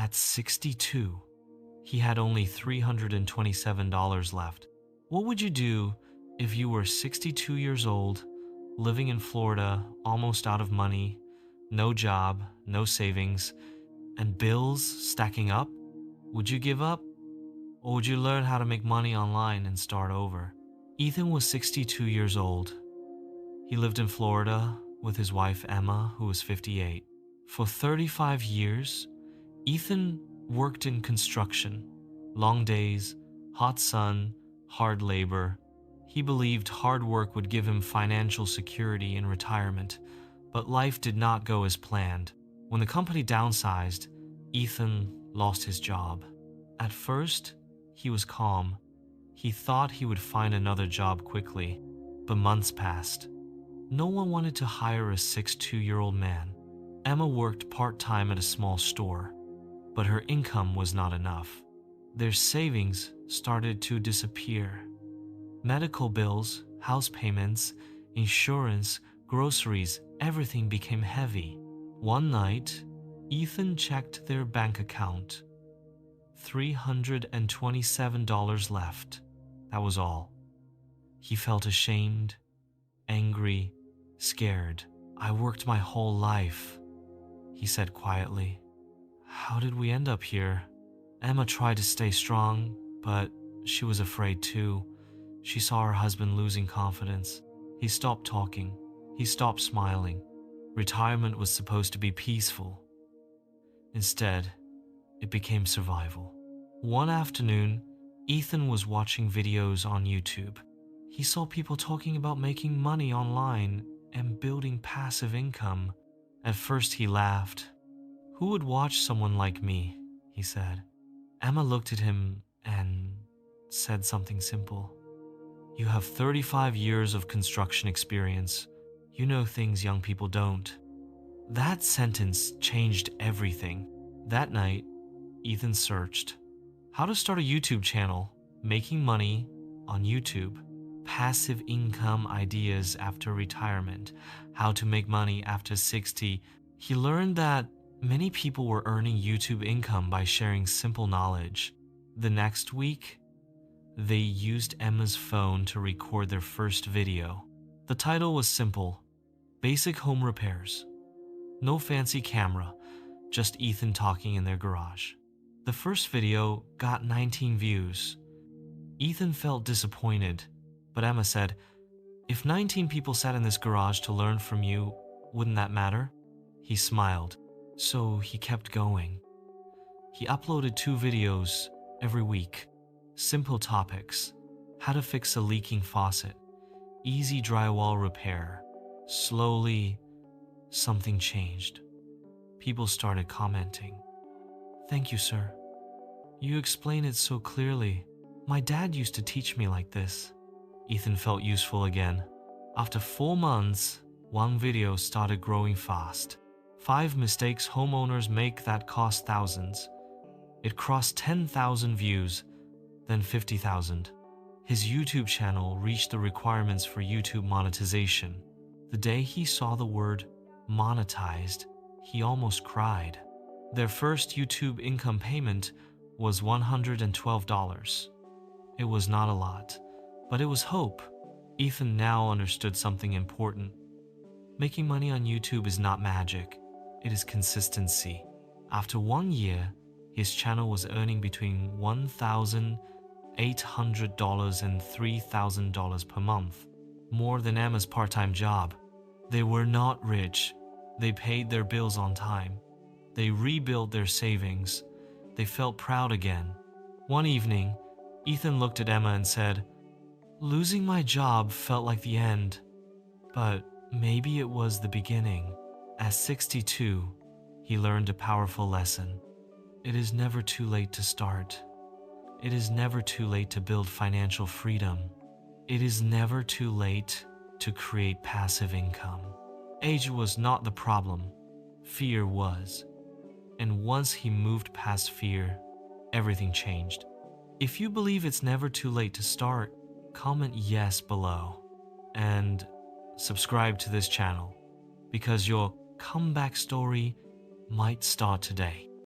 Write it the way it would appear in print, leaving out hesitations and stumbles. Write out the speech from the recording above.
At 62, he had only $327 left. What would you do if you were 62 years old, living in Florida, almost out of money, no job, no savings, and bills stacking up? Would you give up? Or would you learn how to make money online and start over? Ethan was 62 years old. He lived in Florida with his wife Emma, who was 58. For 35 years, Ethan worked in construction. Long days, hot sun, hard labor. He believed hard work would give him financial security in retirement, but life did not go as planned. When the company downsized, Ethan lost his job. At first, he was calm. He thought he would find another job quickly, but months passed. No one wanted to hire a 62-year-old man. Emma worked part-time at a small store, but her income was not enough. Their savings started to disappear. Medical bills, house payments, insurance, groceries, everything became heavy. One night, Ethan checked their bank account. $327 left. That was all. He felt ashamed, angry, scared. "I worked my whole life," he said quietly. "How did we end up here?" Emma tried to stay strong, but she was afraid too. She saw her husband losing confidence. He stopped talking. He stopped smiling. Retirement was supposed to be peaceful. Instead, it became survival. One afternoon, Ethan was watching videos on YouTube. He saw people talking about making money online and building passive income. At first he laughed. "Who would watch someone like me?" he said. Emma looked at him and said something simple. "You have 35 years of construction experience. You know things young people don't." That sentence changed everything. That night, Ethan searched how to start a YouTube channel, making money on YouTube, passive income ideas after retirement, how to make money after 60. He learned that many people were earning YouTube income by sharing simple knowledge. The next week, they used Emma's phone to record their first video. The title was simple: Basic Home Repairs. No fancy camera, just Ethan talking in their garage. The first video got 19 views. Ethan felt disappointed, but Emma said, "If 19 people sat in this garage to learn from you, wouldn't that matter?" He smiled, so he kept going. He uploaded 2 videos every week. Simple topics: how to fix a leaking faucet, easy drywall repair. Slowly, something changed. People started commenting. "Thank you, sir. You explain it so clearly. My dad used to teach me like this." Ethan felt useful again. After 4 months, one video started growing fast. 5 mistakes homeowners make that cost thousands. It crossed 10,000 views, then 50,000. His YouTube channel reached the requirements for YouTube monetization. The day he saw the word monetized, he almost cried. Their first YouTube income payment was $112. It was not a lot, but it was hope. Ethan now understood something important. Making money on YouTube is not magic. It is consistency. After 1 year, his channel was earning between $1,800 and $3,000 per month, more than Emma's part-time job. They were not rich. They paid their bills on time. They rebuilt their savings. They felt proud again. One evening, Ethan looked at Emma and said, "Losing my job felt like the end, but maybe it was the beginning." At 62, he learned a powerful lesson. It is never too late to start. It is never too late to build financial freedom. It is never too late to create passive income. Age was not the problem. Fear was. And once he moved past fear, everything changed. If you believe it's never too late to start, comment yes below. And subscribe to this channel, because your comeback story might start today.